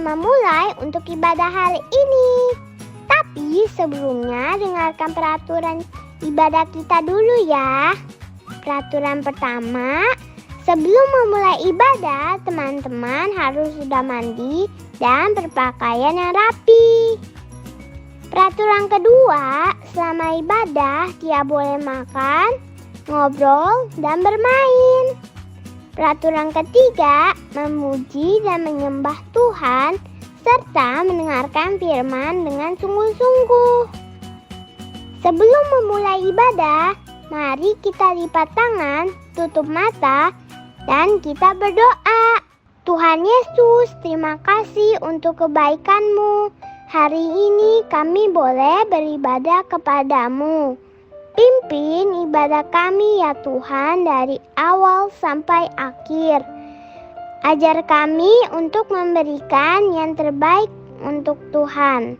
memulai untuk ibadah hari ini. Tapi sebelumnya dengarkan peraturan ibadah kita dulu ya. Peraturan pertama, sebelum memulai ibadah, teman-teman harus sudah mandi dan berpakaian yang rapi. Peraturan kedua, selama ibadah tidak boleh makan, ngobrol, dan bermain. Peraturan ketiga, memuji dan menyembah Tuhan serta mendengarkan firman dengan sungguh-sungguh. Sebelum memulai ibadah, mari kita lipat tangan, tutup mata, dan kita berdoa. Tuhan Yesus, terima kasih untuk kebaikan-Mu. Hari ini kami boleh beribadah kepadamu. Pimpin ibadah kami ya Tuhan dari awal sampai akhir. Ajar kami untuk memberikan yang terbaik untuk Tuhan.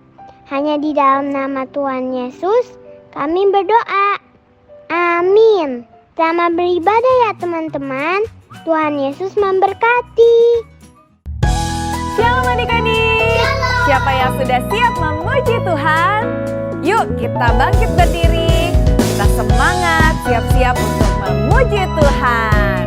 Hanya di dalam nama Tuhan Yesus kami berdoa. Amin. Selamat beribadah ya teman-teman. Tuhan Yesus memberkati. Shalom adik-adik. Siapa yang sudah siap memuji Tuhan? Yuk kita bangkit berdiri. Kita semangat, siap-siap untuk memuji Tuhan.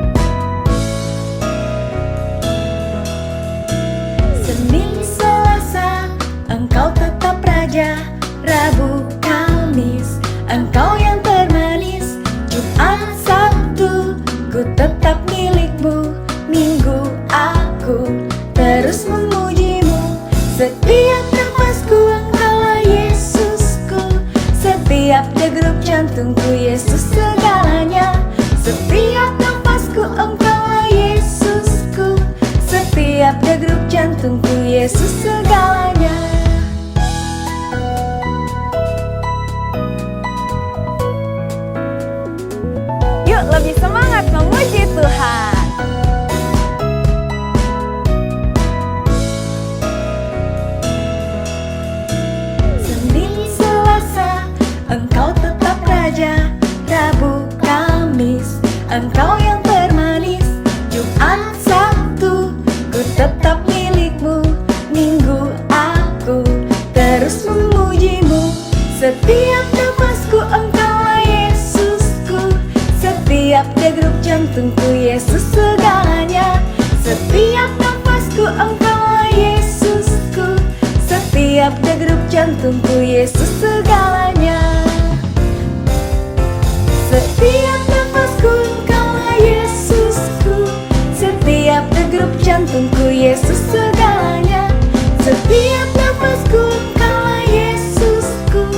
Senin, Selasa, Engkau tetap Raja. Rabu, Kamis, Engkau yang termanis. Jumat, Sabtu, ku tetap milik-Mu. Minggu, aku terus memuji-Mu. Setiap nafasku Engkaulah Yesusku. Setiap degup jantungku Yesus segalanya. Setiap nafasku Engkaulah Yesusku. Setiap degup jantungku Yesus segalanya. Yuk lebih semangat memuji Tuhan. Senin, Selasa, Engkau tetap Raja. Rabu, Kamis, Engkau yang termanis. Jumat, Sabtu, ku tetap milik-Mu. Minggu, aku terus memuji-Mu. Setiap nafasku Engkaulah Yesusku. Setiap degup jantungku Yesus segalanya. Setiap nafasku Engkaulah Yesusku. Setiap degup jantungku Yesus segalanya. Setiap nafasku Engkaulah Yesusku. Setiap degup jantungku Yesus segalanya. Setiap nafasku Engkaulah Yesusku.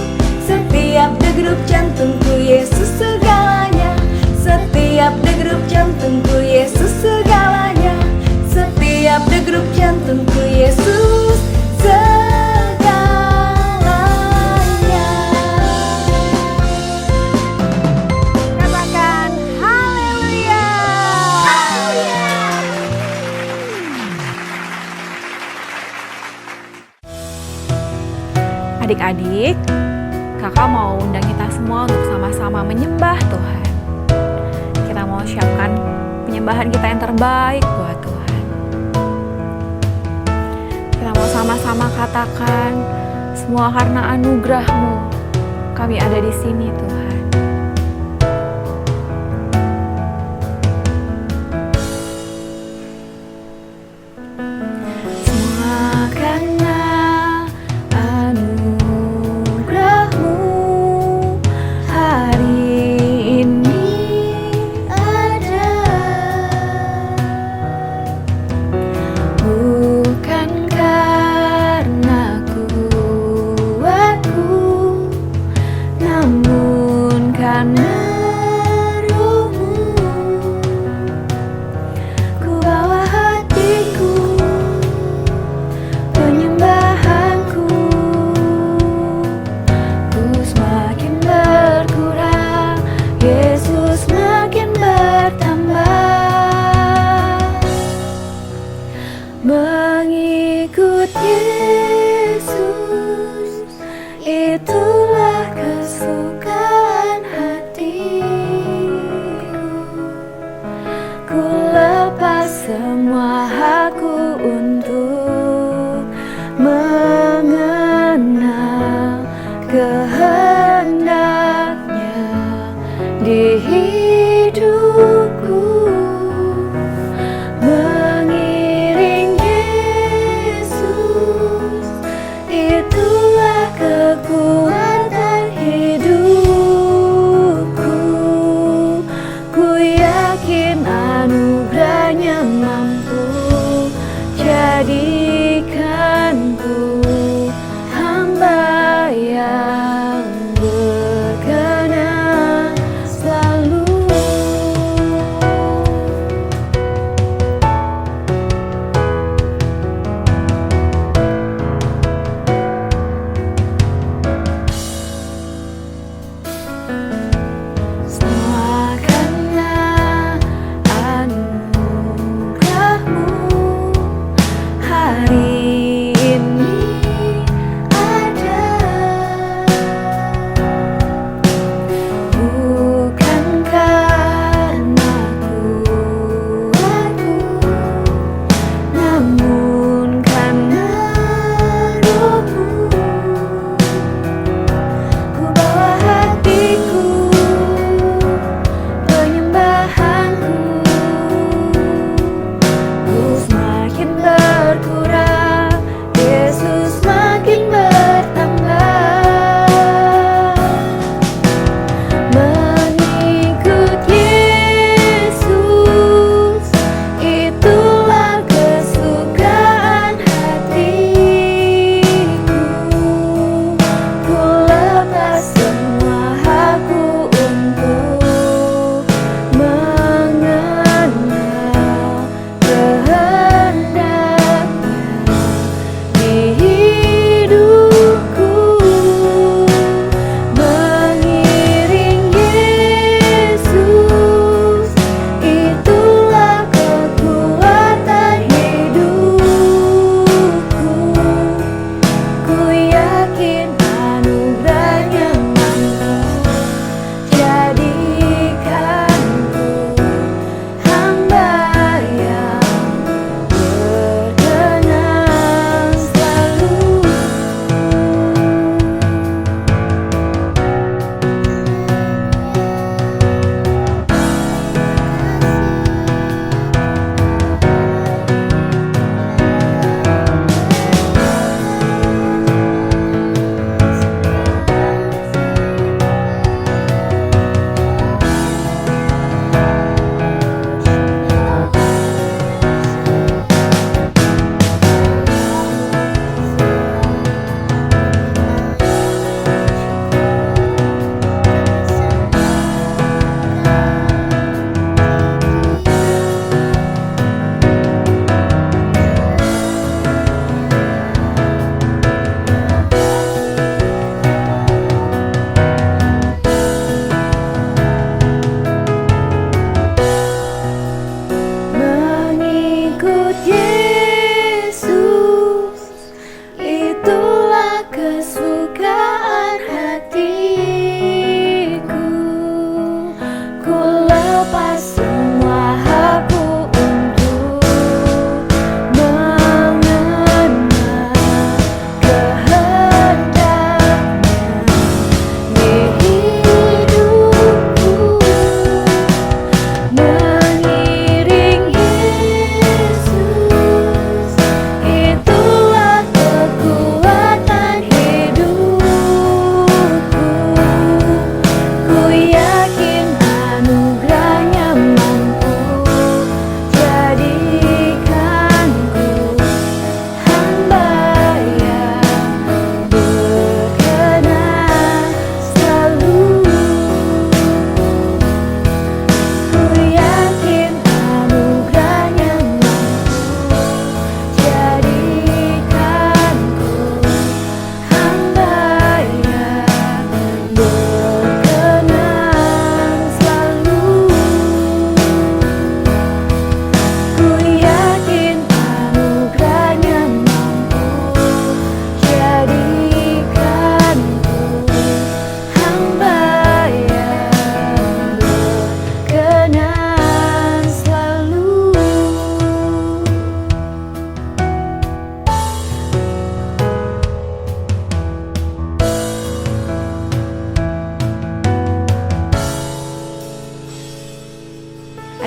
Setiap degup jantungku Yesus segalanya. Setiap degup jantungku Yesus segalanya. Setiap degup jantungku Yesus segalanya. Katakan haleluya. Adik-adik, kakak mau undang kita semua untuk sama-sama menyembah Tuhan. Kita mau siapkan penyembahan kita yang terbaik buat Tuhan. Kita mau sama-sama katakan, semua karena anugerah-Mu kami ada di sini Tuhan. Semua karena anugerah-Mu hari ini ada. Bukan karena kuatku, namun di hidupku, mengiring Yesus, itulah kekuatan hidupku. Ku yakin anugerahnya mampu jadikanku hamba yang berkenan selalu. Semua karena anugerahmu, hari ini ada. Bukan karena kuatku, namun karena Rohmu. Ku bawa hatiku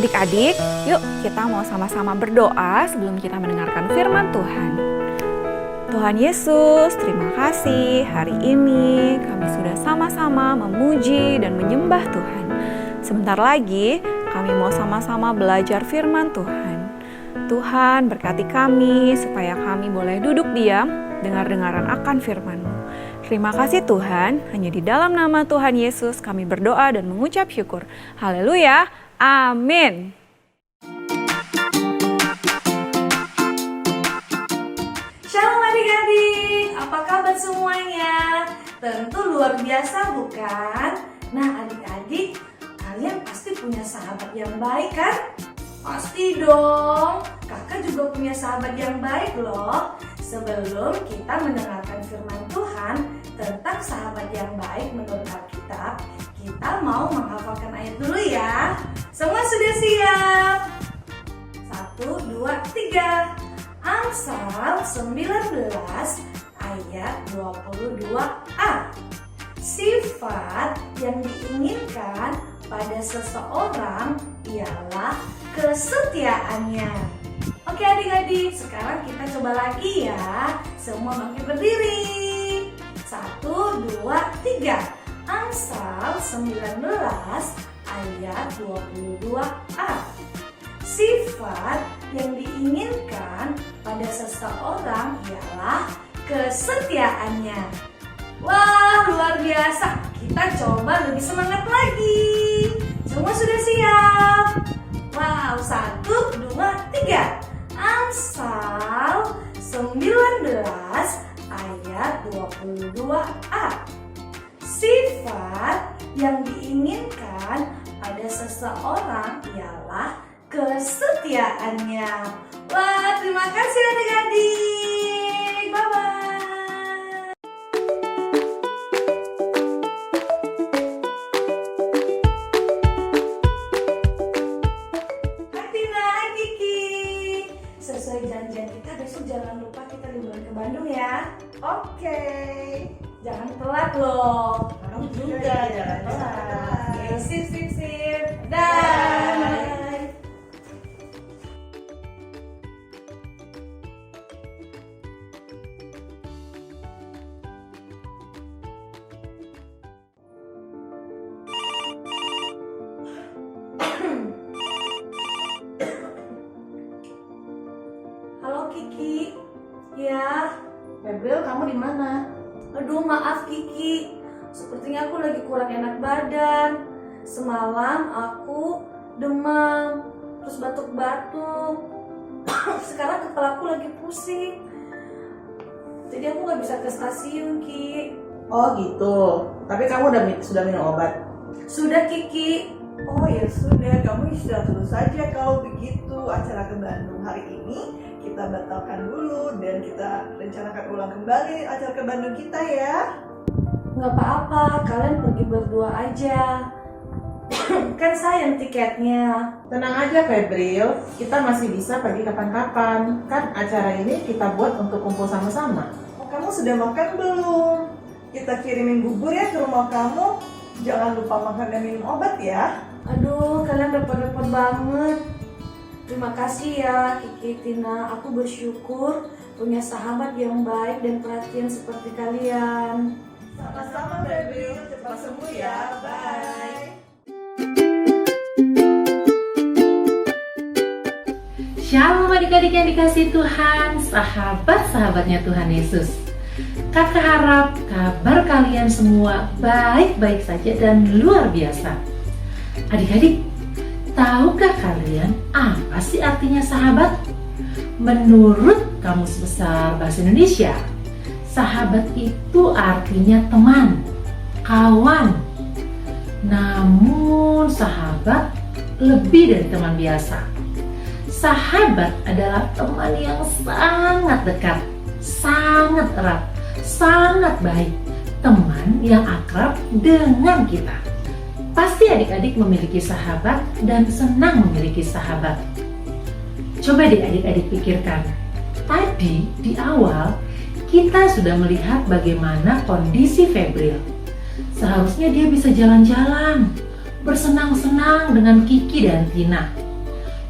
Adik-adik, yuk kita mau sama-sama berdoa sebelum kita mendengarkan firman Tuhan. Tuhan Yesus, terima kasih hari ini kami sudah sama-sama memuji dan menyembah Tuhan. Sebentar lagi kami mau sama-sama belajar firman Tuhan. Tuhan berkati kami supaya kami boleh duduk diam, dengar-dengaran akan firman-Mu. Terima kasih Tuhan, hanya di dalam nama Tuhan Yesus kami berdoa dan mengucap syukur. Haleluya, amin. Shalom adik-adik, apa kabar semuanya? Tentu luar biasa bukan? Nah adik-adik, kalian pasti punya sahabat yang baik kan? Pasti dong, kakak juga punya sahabat yang baik loh. Sebelum kita mendengarkan firman Tuhan tentang sahabat yang baik menurut Alkitab, kita mau menghafalkan ayat dulu ya. Semua sudah siap? 1, 2, 3. Amsal 19 ayat 22a. Sifat yang diinginkan pada seseorang ialah kesetiaannya. Oke adik-adik, sekarang kita coba lagi ya. Semua bangkit berdiri. 1, 2, 3. Amsal 19 ayat 22a. Sifat yang diinginkan pada seseorang ialah kesetiaannya. Wah, luar biasa. Kita coba lebih semangat lagi. Semua sudah siap? Wow, 1, 2, 3. Amsal 19 ayat 22a. Sifat yang diinginkan pada seseorang ialah kesetiaannya. Wah, terima kasih adik-adik. Bye-bye. Hai Tina, hai Kiki. Sesuai janjian kita, besok jangan lupa kita liburan ke Bandung ya. Oke. Jangan telat loh. Kamu juga jangan telat. Oke, sip. Dah. Halo Kiki. Ya. Febril, kamu di mana? Aduh, maaf Kiki. Sepertinya aku lagi kurang enak badan. Semalam aku demam, terus batuk-batuk. Sekarang kepala aku lagi pusing. Jadi aku nggak bisa ke stasiun, Ki. Oh gitu. Tapi kamu sudah minum obat? Sudah, Kiki. Oh ya sudah, kamu istirahat dulu saja kalau begitu. Acara ke Bandung hari ini kita batalkan dulu dan kita rencanakan ulang kembali acara ke Bandung kita ya. Nggak apa-apa, kalian pergi berdua aja. Kan sayang tiketnya. Tenang aja Febril, kita masih bisa pergi kapan-kapan. Kan acara ini kita buat untuk kumpul sama-sama. Oh, kamu sudah makan belum? Kita kirimin bubur ya ke rumah kamu. Jangan lupa makan dan minum obat ya. Aduh, kalian repot-repot banget. Terima kasih ya Kiki, Tina. Aku bersyukur punya sahabat yang baik dan perhatian seperti kalian. Sama-sama Febril, cepat sembuh ya. Bye. Shalom adik-adik yang dikasihi Tuhan, sahabat-sahabatnya Tuhan Yesus. Kakak harap kabar kalian semua baik-baik saja dan luar biasa. Adik-adik, tahukah kalian apa sih artinya sahabat? Menurut Kamus Besar Bahasa Indonesia, sahabat itu artinya teman, kawan. Namun sahabat lebih dari teman biasa. Sahabat adalah teman yang sangat dekat, sangat erat, sangat baik. Teman yang akrab dengan kita. Pasti adik-adik memiliki sahabat dan senang memiliki sahabat. Coba deh adik-adik pikirkan. Tadi di awal kita sudah melihat bagaimana kondisi Febril. Seharusnya dia bisa jalan-jalan, bersenang-senang dengan Kiki dan Tina.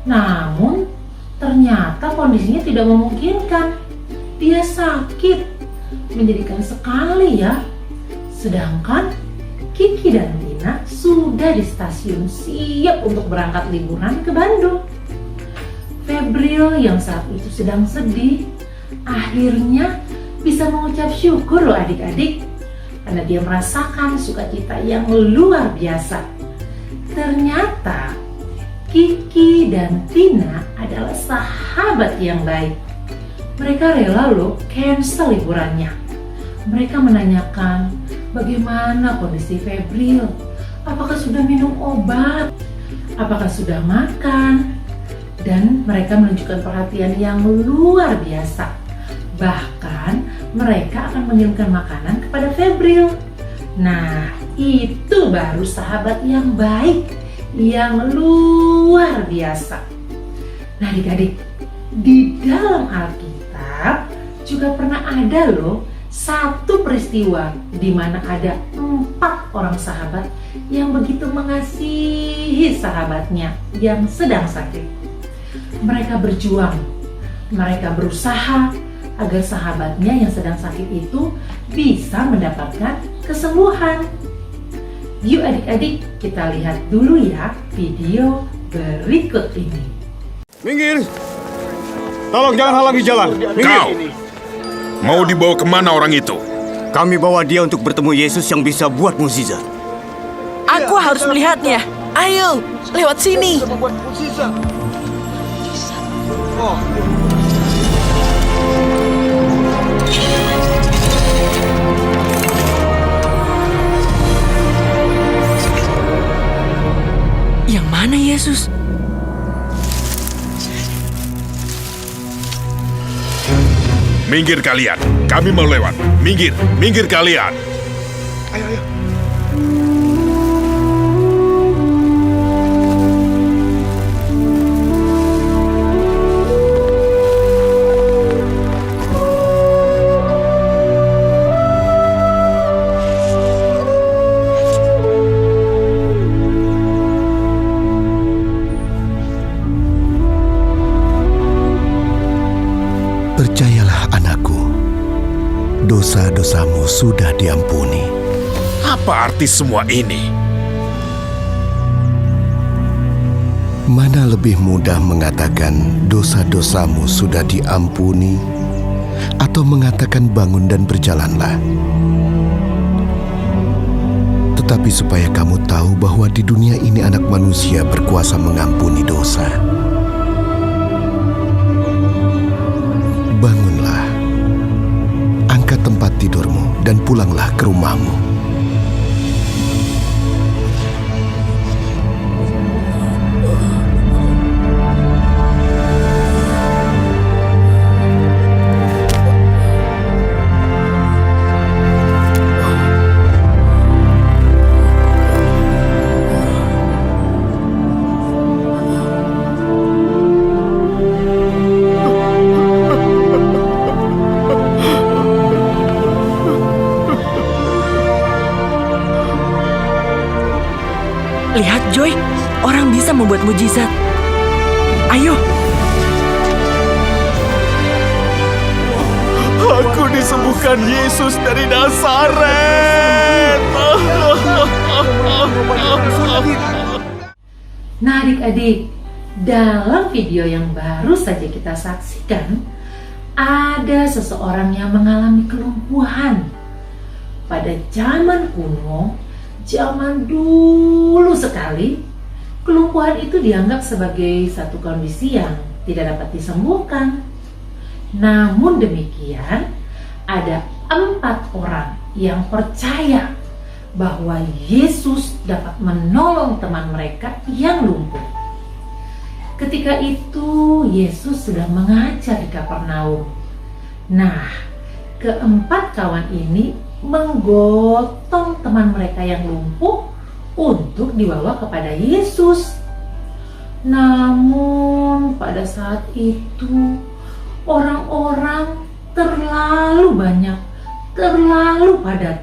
Namun ternyata kondisinya tidak memungkinkan. Dia sakit, menyedihkan sekali ya. Sedangkan Kiki dan Tina sudah di stasiun siap untuk berangkat liburan ke Bandung. Febriel yang saat itu sedang sedih akhirnya bisa mengucap syukur loh adik-adik, karena dia merasakan sukacita yang luar biasa. Ternyata Kiki dan Tina adalah sahabat yang baik. Mereka rela loh cancel liburannya. Mereka menanyakan bagaimana kondisi Febriel, apakah sudah minum obat, apakah sudah makan, dan mereka menunjukkan perhatian yang luar biasa. Bahkan mereka akan mengirimkan makanan kepada Febriel. Nah, itu baru sahabat yang baik, yang luar biasa. Nah adik-adik, di dalam Alkitab juga pernah ada loh satu peristiwa di mana ada 4 orang sahabat yang begitu mengasihi sahabatnya yang sedang sakit. Mereka berjuang, mereka berusaha agar sahabatnya yang sedang sakit itu bisa mendapatkan kesembuhan. Yuk adik-adik, kita lihat dulu ya video berikut ini. Minggir! Tolong jangan halangi jalan. Minggir! Kau mau dibawa kemana orang itu? Kami bawa dia untuk bertemu Yesus yang bisa buat mukjizat. Aku harus melihatnya. Ayo, lewat sini. Yang mana Yesus? Minggir kalian, kami mau lewat. Minggir, minggir kalian. Ayo, ayo. Percayalah anakku, dosa-dosamu sudah diampuni. Apa arti semua ini? Mana lebih mudah mengatakan dosa-dosamu sudah diampuni, atau mengatakan bangun dan berjalanlah? Tetapi supaya kamu tahu bahwa di dunia ini anak manusia berkuasa mengampuni dosa. Bangunlah, angkat tempat tidurmu dan pulanglah ke rumahmu. Lihat Joy, orang bisa membuat mujizat. Ayo. Aku disembuhkan Yesus dari Nazaret. Nah adik-adik, dalam video yang baru saja kita saksikan, ada seseorang yang mengalami kelumpuhan. Pada zaman kuno, zaman dulu sekali, kelumpuhan itu dianggap sebagai satu kondisi yang tidak dapat disembuhkan. Namun demikian, ada 4 orang yang percaya bahwa Yesus dapat menolong teman mereka yang lumpuh. Ketika itu, Yesus sedang mengajar di Kapernaum. Nah, 4 kawan ini menggotong teman mereka yang lumpuh untuk dibawa kepada Yesus. Namun pada saat itu orang-orang terlalu banyak, terlalu padat,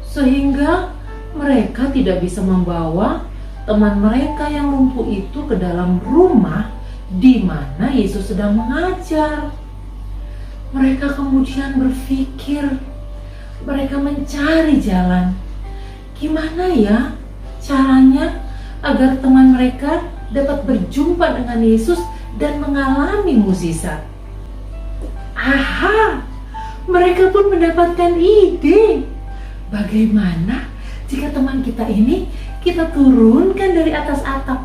sehingga mereka tidak bisa membawa teman mereka yang lumpuh itu ke dalam rumah di mana Yesus sedang mengajar. Mereka kemudian berpikir, mereka mencari jalan. Gimana ya caranya agar teman mereka dapat berjumpa dengan Yesus dan mengalami mukjizat? Aha, mereka pun mendapatkan ide. Bagaimana jika teman kita ini kita turunkan dari atas atap,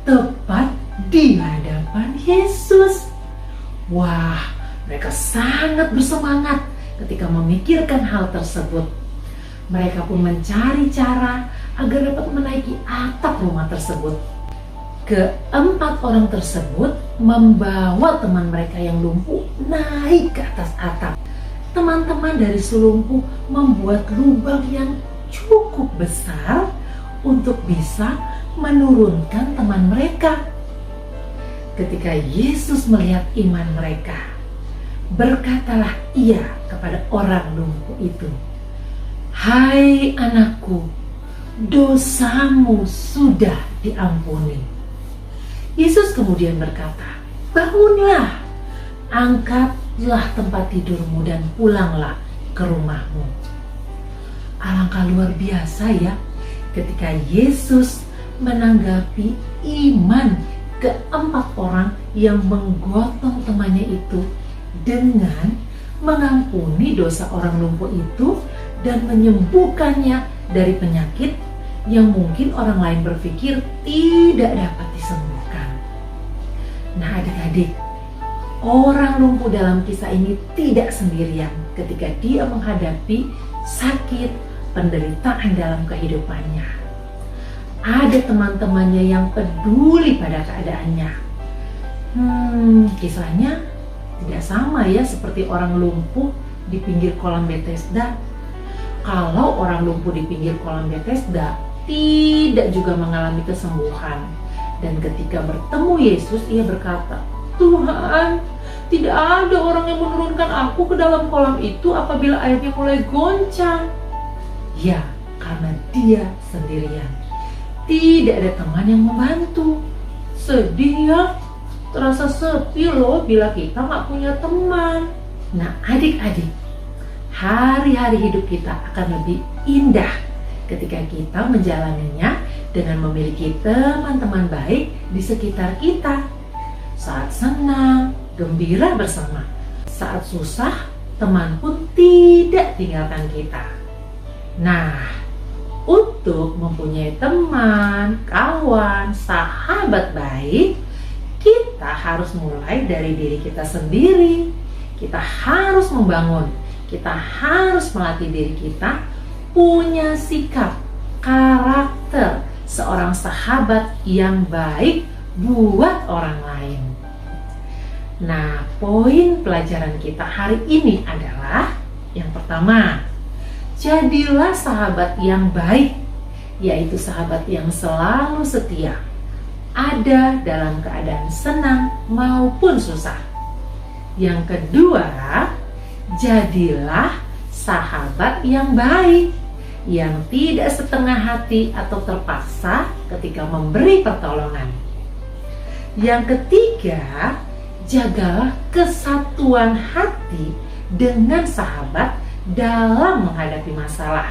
tepat di hadapan Yesus? Wah, mereka sangat bersemangat ketika memikirkan hal tersebut. Mereka pun mencari cara agar dapat menaiki atap rumah tersebut. Keempat orang tersebut membawa teman mereka yang lumpuh naik ke atas atap. Teman-teman dari si lumpuh membuat lubang yang cukup besar untuk bisa menurunkan teman mereka. Ketika Yesus melihat iman mereka, berkatalah ia kepada orang lumpuh itu, "Hai anakku, dosamu sudah diampuni." Yesus kemudian berkata, "Bangunlah, angkatlah tempat tidurmu dan pulanglah ke rumahmu." Alangkah luar biasa ya ketika Yesus menanggapi iman keempat orang yang menggotong temannya itu dengan mengampuni dosa orang lumpuh itu dan menyembuhkannya dari penyakit yang mungkin orang lain berpikir tidak dapat disembuhkan. Nah adik-adik, orang lumpuh dalam kisah ini tidak sendirian ketika dia menghadapi sakit, penderitaan dalam kehidupannya. Ada teman-temannya yang peduli pada keadaannya. Kisahnya tidak sama ya seperti orang lumpuh di pinggir kolam Bethesda. Kalau orang lumpuh di pinggir kolam Bethesda tidak juga mengalami kesembuhan. Dan ketika bertemu Yesus, ia berkata, "Tuhan, tidak ada orang yang menurunkan aku ke dalam kolam itu apabila airnya mulai goncang." Ya, karena dia sendirian. Tidak ada teman yang membantu. Sedih ya, terasa sepi loh bila kita gak punya teman. Nah adik-adik, hari-hari hidup kita akan lebih indah ketika kita menjalaninya dengan memiliki teman-teman baik di sekitar kita. Saat senang, gembira bersama. Saat susah, teman pun tidak tinggalkan kita. Nah, untuk mempunyai teman, kawan, sahabat baik, kita harus mulai dari diri kita sendiri. Kita harus membangun, kita harus melatih diri kita punya sikap, karakter seorang sahabat yang baik buat orang lain. Nah, poin pelajaran kita hari ini adalah yang pertama, jadilah sahabat yang baik, yaitu sahabat yang selalu setia, ada dalam keadaan senang maupun susah. Yang kedua, jadilah sahabat yang baik, yang tidak setengah hati atau terpaksa ketika memberi pertolongan. Yang ketiga, jagalah kesatuan hati dengan sahabat dalam menghadapi masalah,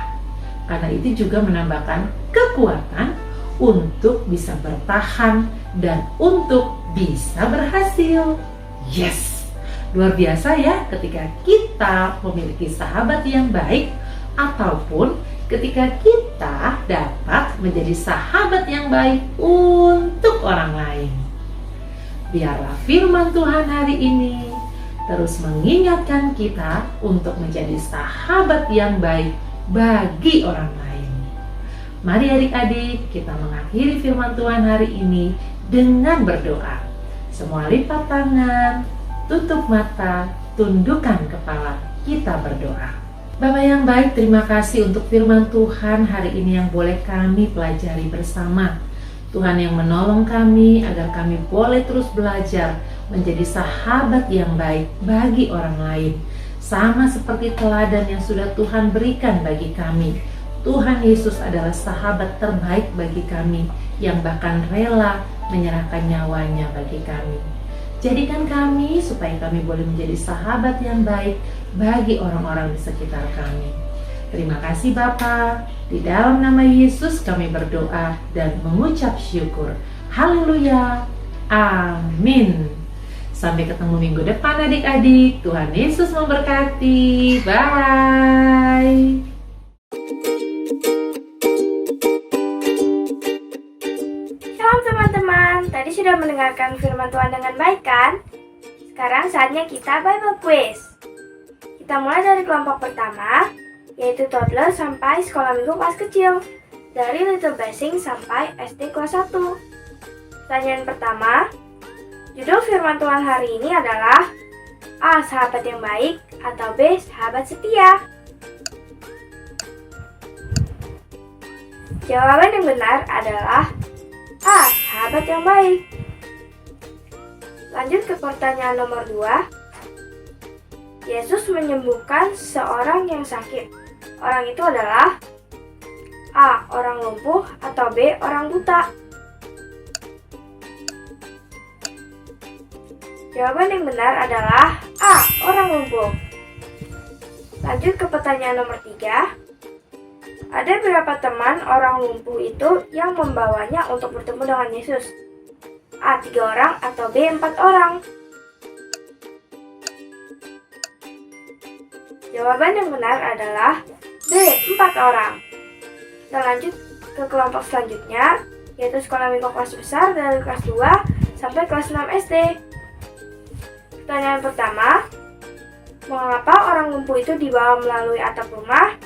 karena itu juga menambahkan kekuatan untuk bisa bertahan dan untuk bisa berhasil. Yes, luar biasa ya ketika kita memiliki sahabat yang baik, ataupun ketika kita dapat menjadi sahabat yang baik untuk orang lain. Biarlah firman Tuhan hari ini terus mengingatkan kita untuk menjadi sahabat yang baik bagi orang lain. Mari adik-adik, kita mengakhiri firman Tuhan hari ini dengan berdoa. Semua lipat tangan, tutup mata, tundukkan kepala, kita berdoa. Bapa yang baik, terima kasih untuk firman Tuhan hari ini yang boleh kami pelajari bersama. Tuhan yang menolong kami agar kami boleh terus belajar menjadi sahabat yang baik bagi orang lain, sama seperti teladan yang sudah Tuhan berikan bagi kami Tuhan Yesus adalah sahabat terbaik bagi kami yang bahkan rela menyerahkan nyawanya bagi kami. Jadikan kami supaya kami boleh menjadi sahabat yang baik bagi orang-orang di sekitar kami. Terima kasih Bapa. Di dalam nama Yesus kami berdoa dan mengucap syukur. Haleluya. Amin. Sampai ketemu minggu depan adik-adik. Tuhan Yesus memberkati. Bye. Shalom teman-teman, tadi sudah mendengarkan firman Tuhan dengan baik kan? Sekarang saatnya kita Bible Quiz. Kita mulai dari kelompok pertama, yaitu toddler sampai sekolah minggu kelas kecil, dari Little Blessing sampai SD kelas 1. Pertanyaan pertama, judul firman Tuhan hari ini adalah A. Sahabat yang baik atau B. Sahabat setia. Jawaban yang benar adalah A. Sahabat yang baik. Lanjut ke pertanyaan nomor 2. Yesus menyembuhkan seorang yang sakit. Orang itu adalah A. Orang lumpuh atau B. Orang buta. Jawaban yang benar adalah A. Orang lumpuh. Lanjut ke pertanyaan nomor 3. Ada berapa teman orang lumpuh itu yang membawanya untuk bertemu dengan Yesus? A. 3 orang atau B. 4 orang? Jawaban yang benar adalah B. 4 orang. Kita lanjut ke kelompok selanjutnya, yaitu sekolah minggu kelas besar dari kelas 2 sampai kelas 6 SD. Pertanyaan pertama, mengapa orang lumpuh itu dibawa melalui atap rumah?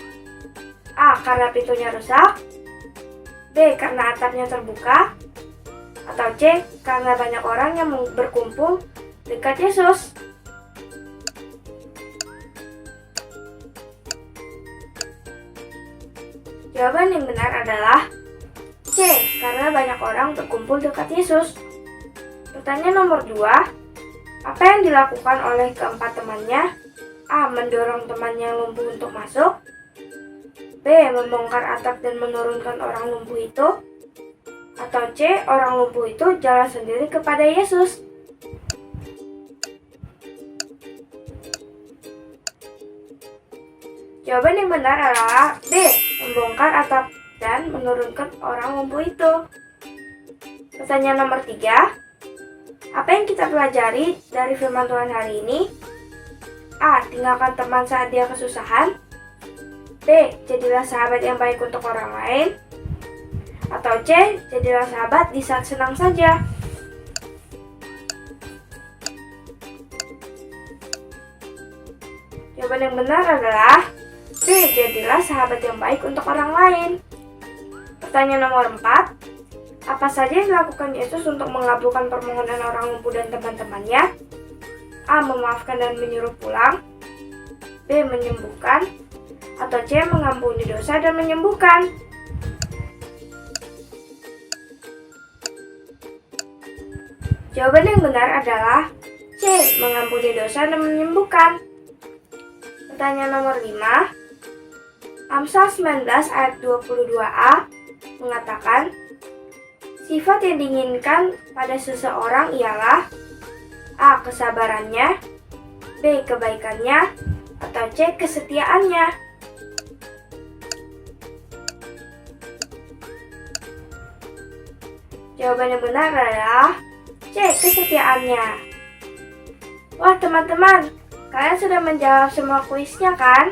A. Karena pintunya rusak. B. Karena atapnya terbuka. Atau C. Karena banyak orang yang berkumpul dekat Yesus. Jawaban yang benar adalah C. Karena banyak orang berkumpul dekat Yesus. Pertanyaan nomor 2. Apa yang dilakukan oleh keempat temannya? A. Mendorong temannya yang lumpuh untuk masuk. B. Membongkar atap dan menurunkan orang lumpuh itu. Atau C. Orang lumpuh itu jalan sendiri kepada Yesus. Jawaban yang benar adalah B. Membongkar atap dan menurunkan orang lumpuh itu. Pertanyaan nomor 3. Apa yang kita pelajari dari firman Tuhan hari ini? A. Tinggalkan teman saat dia kesusahan. B. Jadilah sahabat yang baik untuk orang lain. Atau C. Jadilah sahabat di saat senang saja. Jawaban yang benar adalah B. Jadilah sahabat yang baik untuk orang lain. Pertanyaan nomor 4. Apa saja yang dilakukan Yesus untuk mengabulkan permohonan orang lumpuh dan teman-temannya? A. Memaafkan dan menyuruh pulang. B. Menyembuhkan. Atau C. Mengampuni dosa dan menyembuhkan. Jawaban yang benar adalah C. Mengampuni dosa dan menyembuhkan. Pertanyaan nomor 5. Amsal 19 ayat 22a mengatakan, sifat yang diinginkan pada seseorang ialah A. Kesabarannya, B. Kebaikannya, atau C. Kesetiaannya. Jawaban yang benar adalah C. Kesetiaannya. Wah teman-teman, kalian sudah menjawab semua kuisnya kan?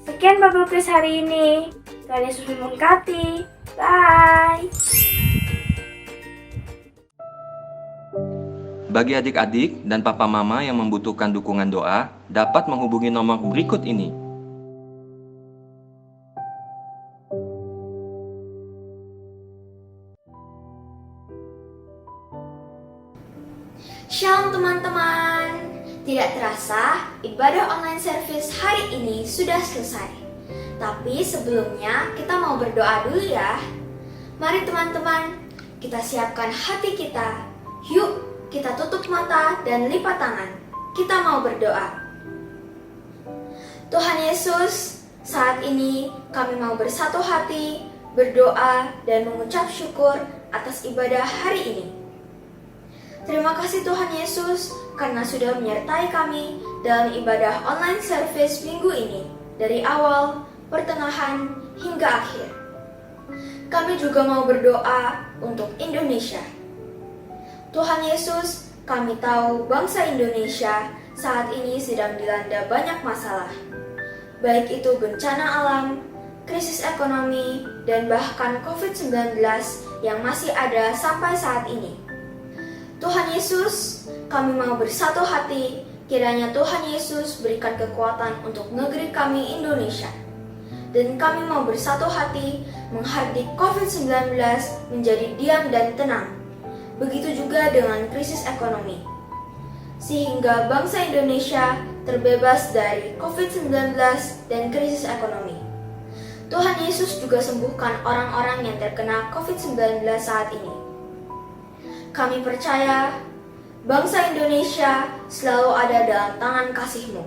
Sekian Bible Quiz hari ini. Tuhan Yesus memberkati. Bye. Bagi adik-adik dan papa mama yang membutuhkan dukungan doa, dapat menghubungi nomor berikut ini. Shalom teman-teman. Tidak terasa, ibadah online service hari ini sudah selesai. Tapi sebelumnya kita mau berdoa dulu ya. Mari teman-teman, kita siapkan hati kita. Yuk, kita tutup mata dan lipat tangan. Kita mau berdoa. Tuhan Yesus, Saat ini kami mau bersatu hati, berdoa, dan mengucap syukur atas ibadah hari ini. Terima kasih Tuhan Yesus karena sudah menyertai kami dalam ibadah online service minggu ini dari awal, pertengahan, hingga akhir. Kami juga mau berdoa untuk Indonesia. Tuhan Yesus, kami tahu bangsa Indonesia saat ini sedang dilanda banyak masalah, baik itu bencana alam, krisis ekonomi, dan bahkan COVID-19 yang masih ada sampai saat ini. Tuhan Yesus, kami mau bersatu hati, kiranya Tuhan Yesus berikan kekuatan untuk negeri kami Indonesia. Dan kami mau bersatu hati menghardik COVID-19 menjadi diam dan tenang. Begitu juga dengan krisis ekonomi. Sehingga bangsa Indonesia terbebas dari COVID-19 dan krisis ekonomi. Tuhan Yesus juga sembuhkan orang-orang yang terkena COVID-19 saat ini. Kami percaya bangsa Indonesia selalu ada dalam tangan kasih-Mu.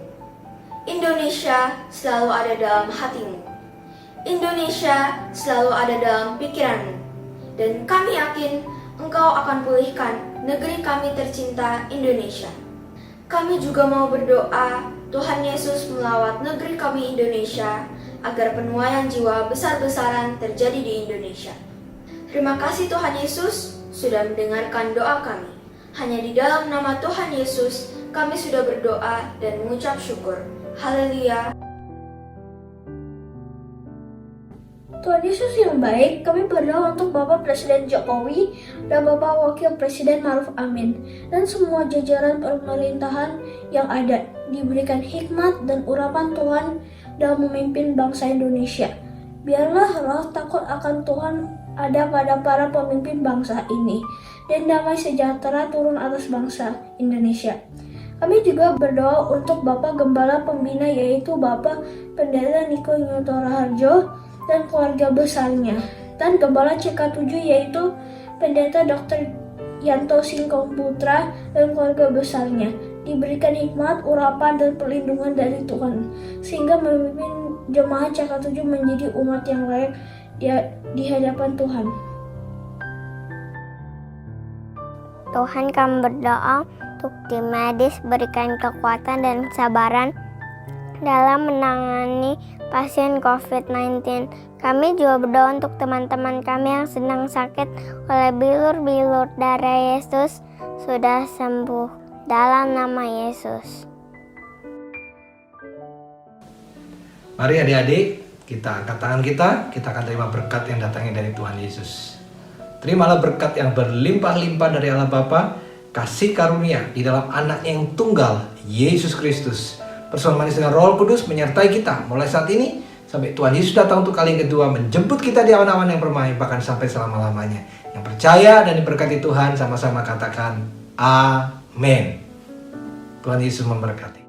Indonesia selalu ada dalam hati-Mu. Indonesia selalu ada dalam pikiran-Mu. Dan kami yakin Engkau akan pulihkan negeri kami tercinta Indonesia. Kami juga mau berdoa Tuhan Yesus melawat negeri kami Indonesia agar penuaian jiwa besar-besaran terjadi di Indonesia. Terima kasih Tuhan Yesus sudah mendengarkan doa kami. Hanya di dalam nama Tuhan Yesus kami sudah berdoa dan mengucap syukur. Haleluya. Tuhan Yesus yang baik, kami berdoa untuk Bapak Presiden Jokowi dan Bapak Wakil Presiden Maruf Amin dan semua jajaran pemerintahan yang ada, diberikan hikmat dan urapan Tuhan dalam memimpin bangsa Indonesia. Biarlah roh takut akan Tuhan ada pada para pemimpin bangsa ini dan damai sejahtera turun atas bangsa Indonesia. Kami juga berdoa untuk Bapak Gembala Pembina yaitu Bapak Pendeta Niko Nyoto Raharjo dan keluarga besarnya, dan Gembala CK7 yaitu Pendeta Dr. Yanto Singkong Putra dan keluarga besarnya, diberikan hikmat, urapan, dan perlindungan dari Tuhan, sehingga memimpin jemaat CK7 menjadi umat yang layak di hadapan Tuhan. Tuhan, kami berdoa untuk tim medis berikan kekuatan dan kesabaran dalam menangani pasien COVID-19. Kami juga berdoa untuk teman-teman kami yang sedang sakit oleh bilur-bilur darah Yesus sudah sembuh dalam nama Yesus. Mari adik-adik, kita angkat tangan kita akan terima berkat yang datangnya dari Tuhan Yesus. Terimalah berkat yang berlimpah-limpah dari Allah Bapa, kasih karunia di dalam anak yang tunggal, Yesus Kristus. Persaudaraan manis dengan Roh Kudus menyertai kita mulai saat ini sampai Tuhan Yesus datang untuk kali yang kedua menjemput kita di awan-awan yang permai bahkan sampai selama-lamanya. Yang percaya dan diberkati Tuhan sama-sama katakan amin. Tuhan Yesus memberkati.